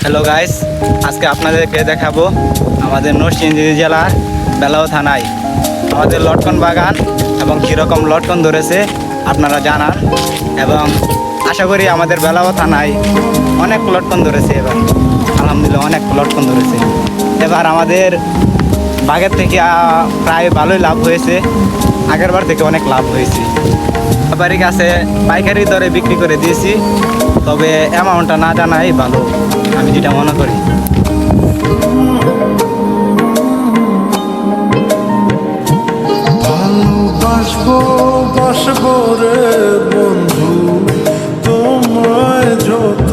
Hello guys, আজকে আপনাদেরকে দেখাবো আমাদের নরসিংদী জেলার বেলাও থানায় আমাদের লটকন বাগান এবং কীরকম লটকন ধরেছে আপনারা জানান। এবং আশা করি আমাদের বেলাও থানায় অনেক লটকন ধরেছে, এবার আলহামদুলিল্লাহ অনেক লটকন ধরেছে। এবার আমাদের বাগের থেকে প্রায় ভালোই লাভ হয়েছে, আগের বার থেকে অনেক লাভ হয়েছে। ব্যাপারী কাছে পাইকারি দরে বিক্রি করে দিয়েছি, তবে অ্যামাউন্টটা না জানাই ভালো, আমি যেটা মনে করি। ভালোবাসবো বাসবো রে বন্ধু, তোমায় যত